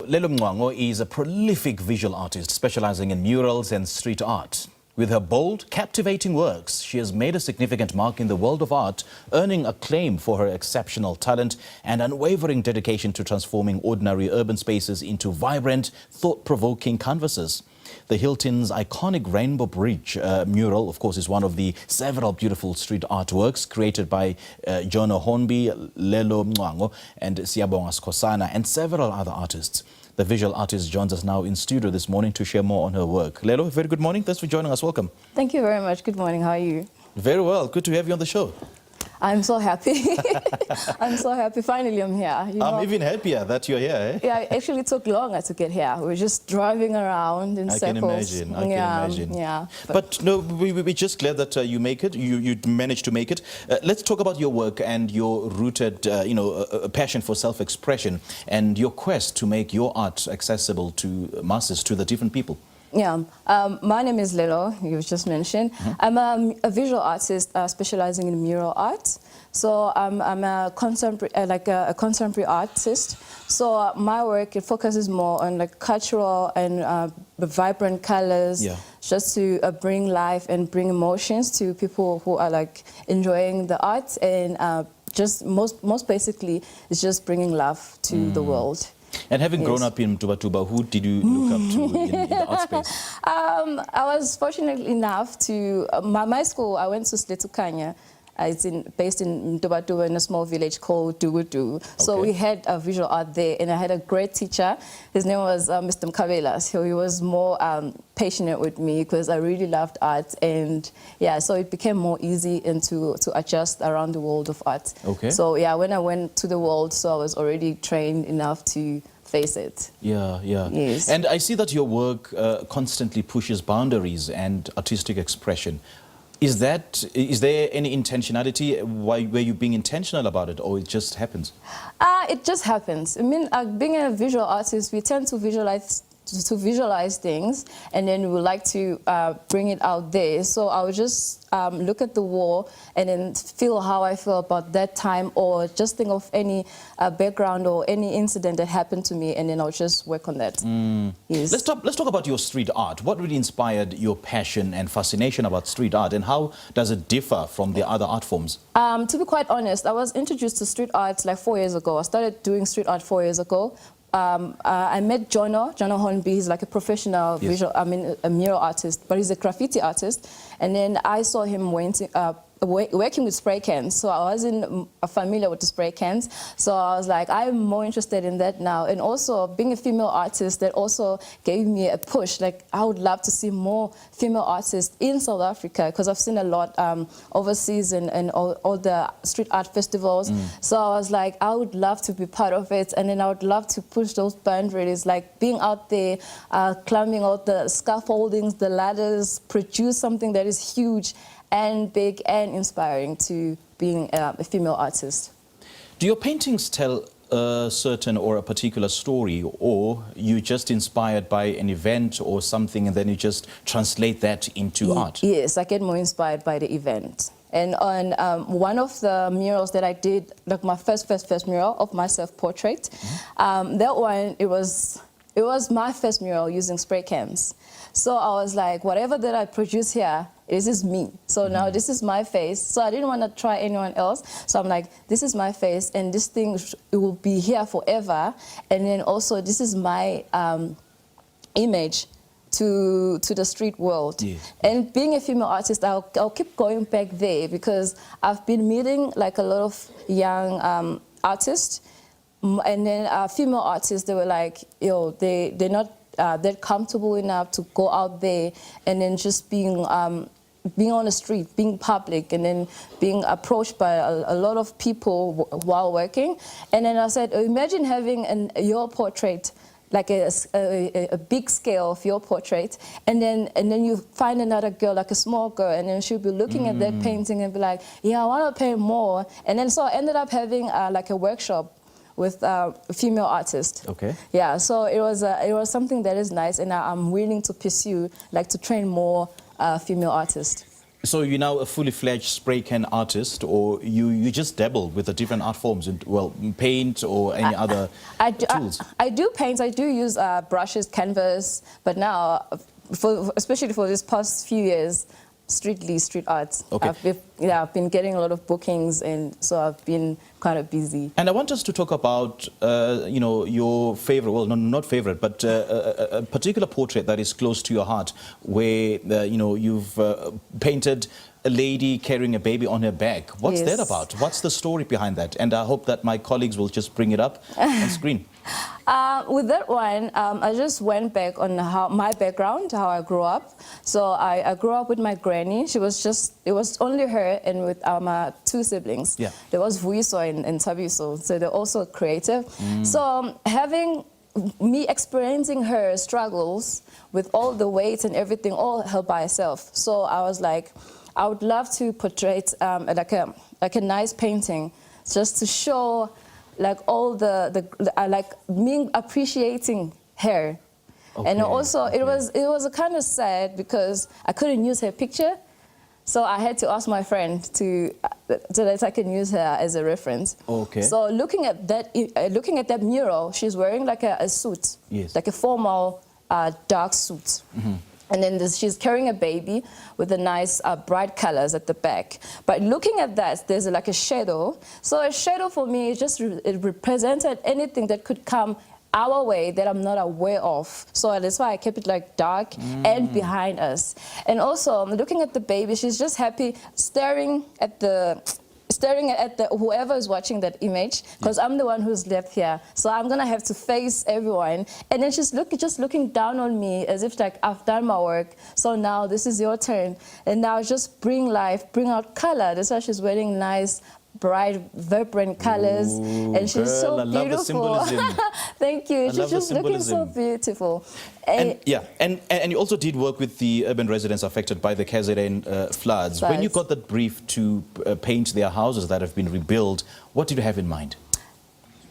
Lelo Mncwango is a prolific visual artist specializing in murals and street art. With her bold, captivating works, she has made a significant mark in the world of art, earning acclaim for her exceptional talent and unwavering dedication to transforming ordinary urban spaces into vibrant, thought-provoking canvases. The Hilton's iconic Rainbow Bridge mural, of course, is one of the several beautiful street artworks created by Jono Hornby, Lelo Mncwango and Siyabonga Sikosana and several other artists. The visual artist joins us now in studio this morning to share more on her work. Lelo, very good morning. Thanks for joining us. Welcome. Thank you very much. Good morning. How are you? Very well. Good to have you on the show. I'm so happy. I'm so happy. Finally, I'm here. I'm even happier that you're here. Eh? Yeah, it actually took longer to get here. We were just driving around in circles. I can imagine. Yeah. But no, we're just glad that you make it. You managed to make it. Let's talk about your work and your rooted, passion for self-expression and your quest to make your art accessible to masses, to the different people. Yeah, my name is Lelo, you just mentioned. I'm a visual artist specializing in mural art. So I'm a contemporary, a contemporary artist. So my work, it focuses more on like cultural and vibrant colors, just to bring life and bring emotions to people who are like enjoying the art, and just most basically, it's just bringing love to the world. And having grown up in Tuba, who did you look up to in the art space? I was fortunate enough to, my school, I went to Sletukanya. It's based in Tuba in a small village called Dugudu. Okay. So we had a visual art there, and I had a great teacher. His name was Mr. Mkabela. So he was more passionate with me because I really loved art, and yeah, so it became more easy and to adjust around the world of art. Okay. So yeah, when I went to the world, so I was already trained enough to face it. Yeah. Yes. And I see that your work constantly pushes boundaries and artistic expression. Is there any intentionality? Were you being intentional about it, or it just happens? It just happens. I mean, being a visual artist, we tend to visualize things, and then we like to bring it out there. So I would just look at the wall and then feel how I feel about that time, or just think of any background or any incident that happened to me, and then I'll just work on that. Yes. Let's talk about your street art. What really inspired your passion and fascination about street art, and how does it differ from the other art forms? To be quite honest, I was introduced to street art like 4 years ago. I started doing street art 4 years ago. I met Jono Hornby. He's like a professional a mural artist, but he's a graffiti artist. And then I saw him working with spray cans, so I wasn't familiar with the spray cans. So I was like, I'm more interested in that now. And also being a female artist, that also gave me a push. Like, I would love to see more female artists in South Africa, because I've seen a lot overseas and all the street art festivals. So I was like, I would love to be part of it, and then I would love to push those boundaries, like being out there, climbing out the scaffoldings, the ladders, produce something that is huge and big and inspiring to being a female artist. Do your paintings tell a certain or a particular story, or you just inspired by an event or something and then you just translate that into art? Yes, I get more inspired by the event. And on one of the murals that I did, like my first mural of my self-portrait, that one, it was my first mural using spray cans. So I was like, whatever that I produce here, this is me. So now this is my face. So I didn't want to try anyone else. So I'm like, this is my face, and this thing, it will be here forever. And then also, this is my image to the street world. And being a female artist, I'll keep going back there, because I've been meeting like a lot of young artists, and then female artists, they were like, they're not that comfortable enough to go out there and then just being on the street, being public, and then being approached by a lot of people while working. And then I said, imagine having your portrait, like a big scale of your portrait, and then you find another girl, like a small girl, and then she'll be looking at that painting and be like, yeah, I want to paint more. And then so I ended up having like a workshop with a female artist. Okay. Yeah, so it was something that is nice, and I'm willing to pursue, like to train more female artists. So you're now a fully fledged spray can artist, or you just dabble with the different art forms, and well, paint or any other tools? I do paint. I do use brushes, canvas, but now, especially for this past few years, strictly street art. Okay. I've been getting a lot of bookings, and so I've been kind of busy. And I want us to talk about, you know, your favorite, well, not favorite, but a particular portrait that is close to your heart, where, you know, you've painted a lady carrying a baby on her back. What's that about? What's the story behind that? And I hope that my colleagues will just bring it up on screen. With that one, I just went back on my background, how I grew up. So I grew up with my granny. It was only her and with my two siblings. Yeah. There was Vuiso and Tabiso, so they're also creative. So having me experiencing her struggles with all the weight and everything, all her by herself. So I was like, I would love to portray like a nice painting, just to show like all like me appreciating her. Okay. And also it was kind of sad because I couldn't use her picture, so I had to ask my friend so that I can use her as a reference. Okay. So looking at that mural, she's wearing like a suit, yes, like a formal dark suit. And then she's carrying a baby with the nice bright colors at the back. But looking at that, there's like a shadow. So a shadow for me, it represented anything that could come our way that I'm not aware of. So that's why I kept it like dark and behind us. And also looking at the baby, she's just happy staring at whoever is watching that image, because I'm the one who's left here. So I'm gonna have to face everyone. And then she's just looking down on me as if like I've done my work. So now this is your turn. And now just bring life, bring out color. That's why she's wearing nice, bright, vibrant colors. Ooh, and she's girl, so I beautiful. love the symbolism. Thank you. She's just looking so beautiful. And you also did work with the urban residents affected by the KZN floods. When you got that brief to paint their houses that have been rebuilt, what did you have in mind?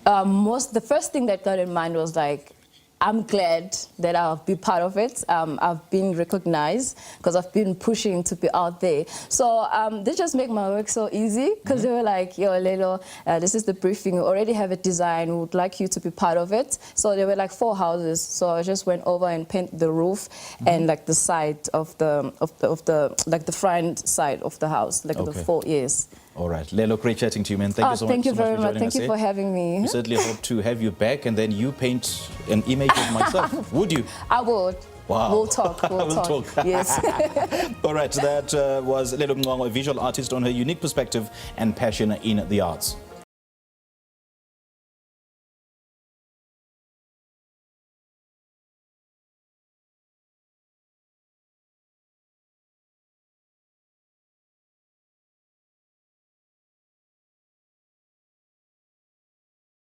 The first thing that got in mind was like, I'm glad that I'll be part of it. I've been recognized because I've been pushing to be out there. So they just make my work so easy, because they were like, yo, Lelo, this is the briefing. We already have a design. We would like you to be part of it. So there were like 4 houses. So I just went over and painted the roof and like the side of the front side of the house, like the 4 years. All right. Lelo, great chatting to you, man. Thank you so much. Thank you very much. Thank you for having me. We certainly hope to have you back, and then you paint an image of myself. Would you? I would. Wow. We'll talk. We'll talk. Yes. All right. That was Lelo Mncwango, a visual artist on her unique perspective and passion in the arts.